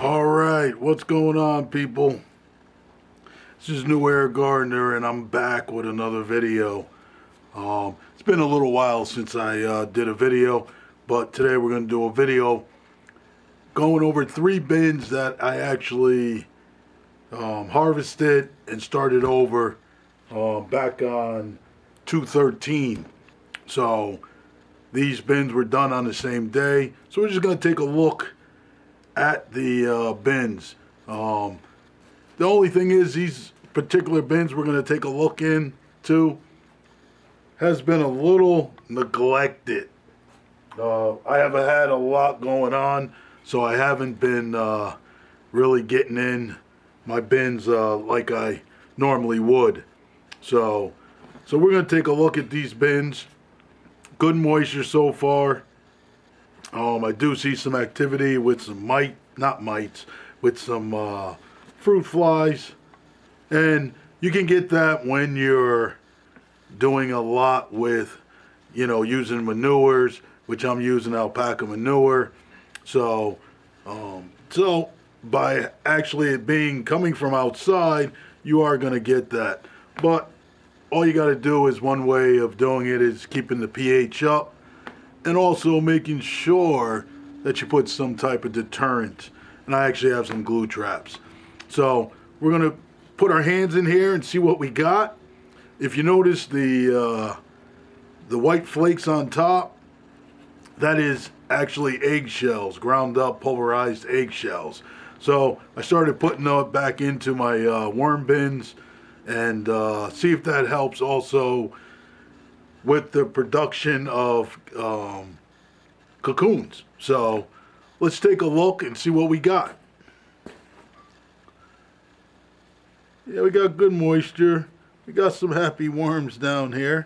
All right, what's going on, people? This is New Air Gardener, and I'm back with another video. It's been a little while since I did a video, but today we're going to do a video going over 3 bins that I actually harvested and started over back on 213. So these bins were done on the same day. So we're just going to take a look at the bins. The only thing is these particular bins we're going to take a look into has been a little neglected. I haven't had a lot going on, so I haven't been really getting in my bins like I normally would. So we're going to take a look at these bins. Good moisture so far. I do see some activity with some not mites, with some fruit flies. And you can get that when you're doing a lot with, using manures, which I'm using alpaca manure. So by actually it being coming from outside, you are going to get that. But all you got to do is one way of doing it is keeping the pH up and also making sure that you put some type of deterrent. And I actually have some glue traps. So we're going to put our hands in here and see what we got. If you notice the white flakes on top, that is actually eggshells, ground up pulverized eggshells. So I started putting that back into my worm bins and see if that helps also with the production of cocoons. So let's take a look and see what we got. Yeah, we got good moisture. We got some happy worms down here.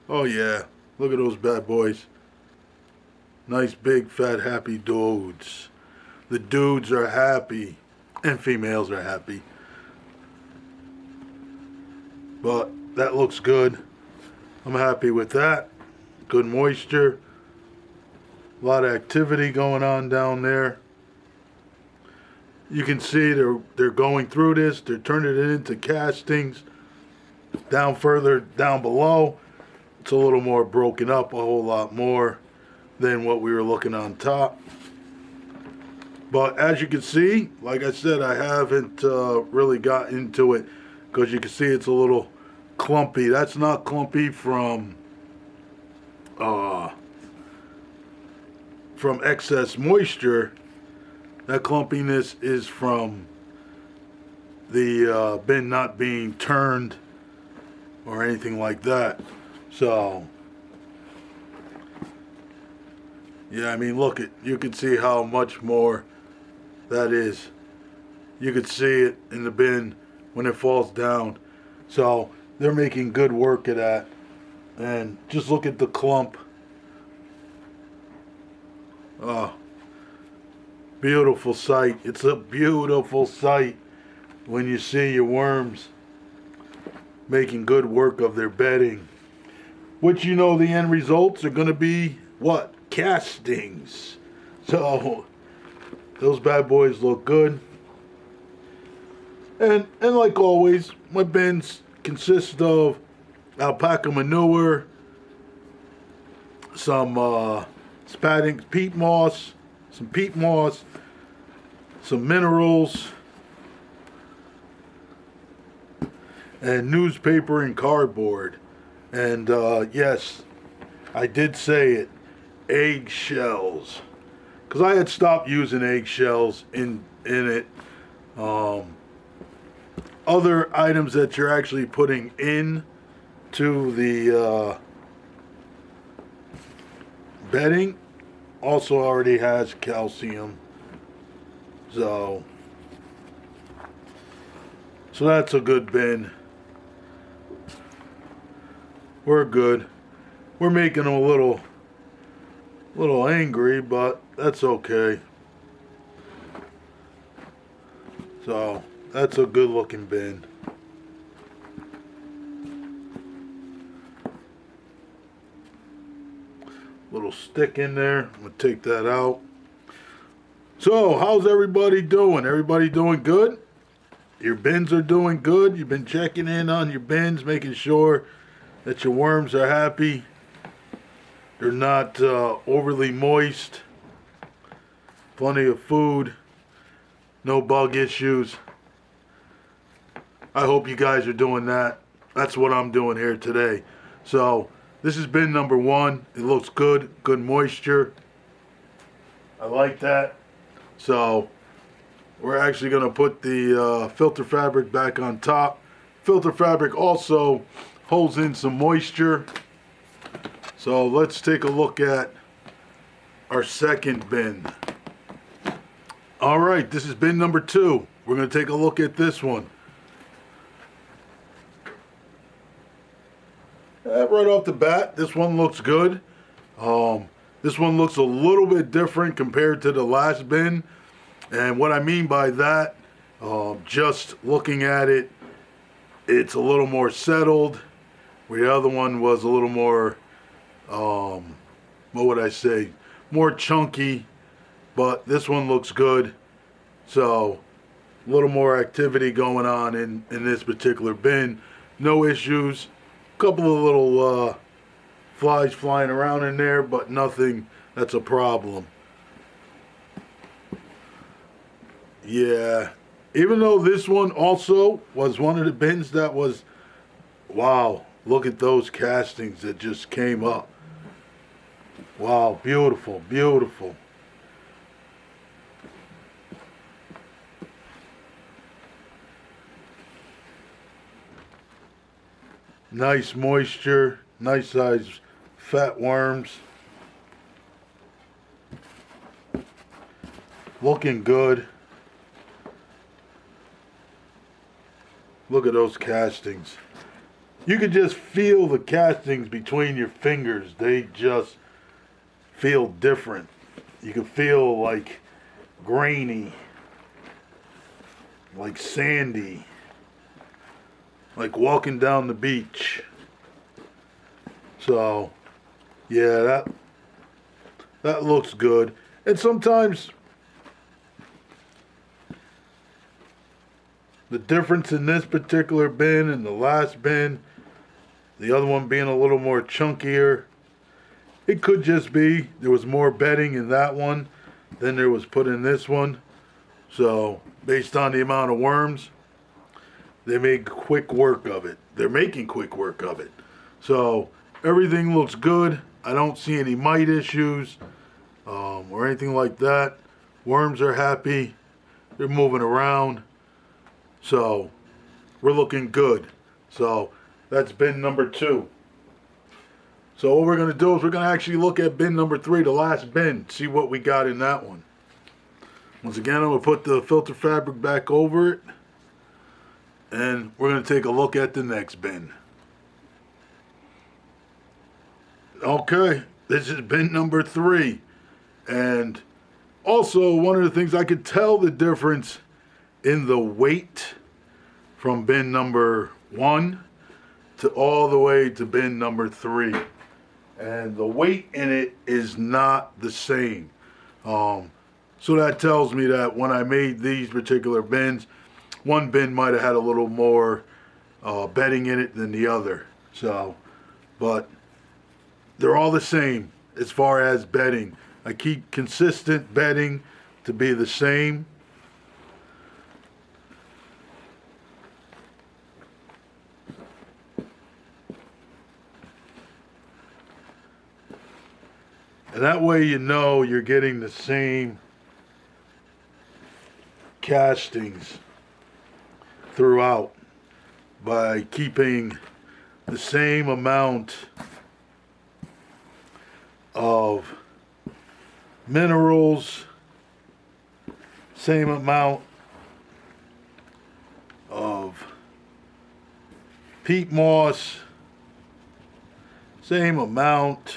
Oh yeah, look at those bad boys. Nice big fat happy dudes. The dudes are happy and females are happy. But that looks good. I'm happy with that. Good moisture. A lot of activity going on down there. You can see they're going through this. They're turning it into castings. Down further down below, it's a little more broken up, a whole lot more than what we were looking on top. But as you can see, like I said, I haven't really got into it because you can see it's a little clumpy. That's not clumpy from excess moisture. That clumpiness is from the bin not being turned or anything like that. So yeah, I mean, look, you can see how much more that is. You could see it in the bin when it falls down. So they're making good work of that. And just look at the clump. Oh, beautiful sight. It's a beautiful sight when you see your worms making good work of their bedding. Which, the end results are going to be what? Castings. So those bad boys look good. And like always, my bins consist of alpaca manure, some peat moss, some minerals, and newspaper and cardboard. And yes, I did say it, eggshells. Because I had stopped using eggshells in it. Other items that you're actually putting in to the bedding also already has calcium. So that's a good bin. We're good. We're making them a little angry, but that's okay. So that's a good looking bin. Little stick in there. I'm gonna take that out. So, how's everybody doing? Everybody doing good? Your bins are doing good? You've been checking in on your bins, making sure that your worms are happy. They're not overly moist. Plenty of food. No bug issues. I hope you guys are doing that. That's what I'm doing here today. So, this is bin number 1. It looks good. Good moisture. I like that. So, we're actually going to put the filter fabric back on top. Filter fabric also holds in some moisture. So, let's take a look at our second bin. Alright, this is bin number 2. We're going to take a look at this one. Right off the bat, this one looks good. This one looks a little bit different compared to the last bin. And what I mean by that, just looking at it, it's a little more settled. Where the other one was a little more, what would I say, more chunky. But this one looks good. So, a little more activity going on in this particular bin. No issues. Couple of little flies flying around in there, but nothing that's a problem. Yeah, even though this one also was one of the bins that was, wow, look at those castings that just came up. Wow, beautiful, beautiful. Nice moisture, nice size fat worms. Looking good. Look at those castings. You can just feel the castings between your fingers. They just feel different. You can feel like grainy, like sandy. Like walking down the beach. So, yeah, that looks good. And sometimes the difference in this particular bin and the last bin, the other one being a little more chunkier, it could just be there was more bedding in that one than there was put in this one. So, based on the amount of worms, they made quick work of it. They're making quick work of it. So everything looks good. I don't see any mite issues or anything like that. Worms are happy. They're moving around. So we're looking good. So that's bin number 2. So what we're going to do is we're going to actually look at bin number 3, the last bin, see what we got in that one. Once again, I'm going to put the filter fabric back over it. And we're going to take a look at the next bin. Okay, this is bin number 3. And also, one of the things I could tell the difference in the weight from bin number 1 to all the way to bin number 3. And the weight in it is not the same. So that tells me that when I made these particular bins, one bin might have had a little more bedding in it than the other. So, but they're all the same as far as bedding. I keep consistent bedding to be the same. And that way you know you're getting the same castings throughout by keeping the same amount of minerals, same amount of peat moss, same amount.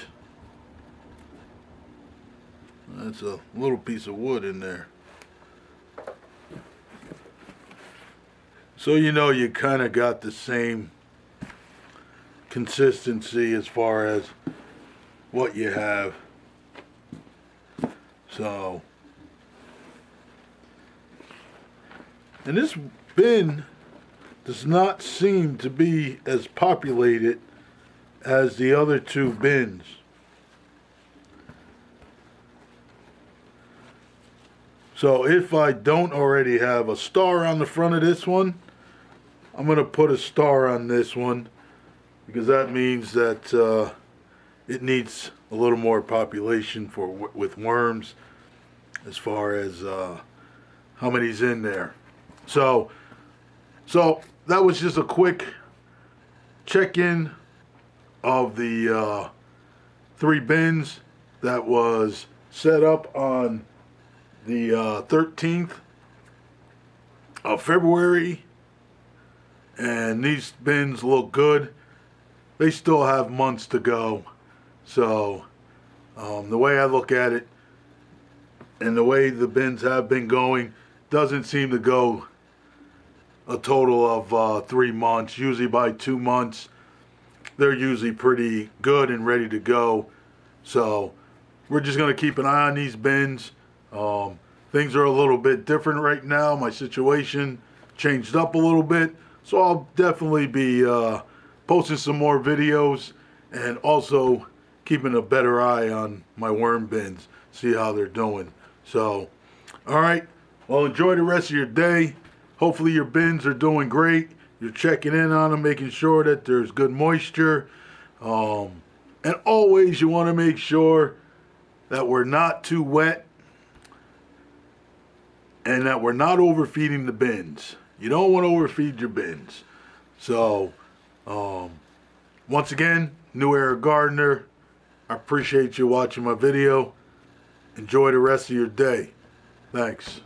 That's a little piece of wood in there. So you know you kind of got the same consistency as far as what you have. So And this bin does not seem to be as populated as the other two bins. So if I don't already have a star on the front of this one, I'm going to put a star on this one, because that means that it needs a little more population with worms, as far as how many's in there. So that was just a quick check-in of the 3 bins that was set up on the 13th of February, and these bins look good. They still have months to go. So the way I look at it, and the way the bins have been going, doesn't seem to go a total of 3 months. Usually by 2 months, they're usually pretty good and ready to go. So we're just going to keep an eye on these bins. Things are a little bit different right now. My situation changed up a little bit. So I'll definitely be posting some more videos, and also keeping a better eye on my worm bins, see how they're doing. So, all right. Well, enjoy the rest of your day. Hopefully your bins are doing great. You're checking in on them, making sure that there's good moisture. And always you want to make sure that we're not too wet, and that we're not overfeeding the bins. You don't want to overfeed your bins. So, once again, New Era Gardener, I appreciate you watching my video. Enjoy the rest of your day. Thanks.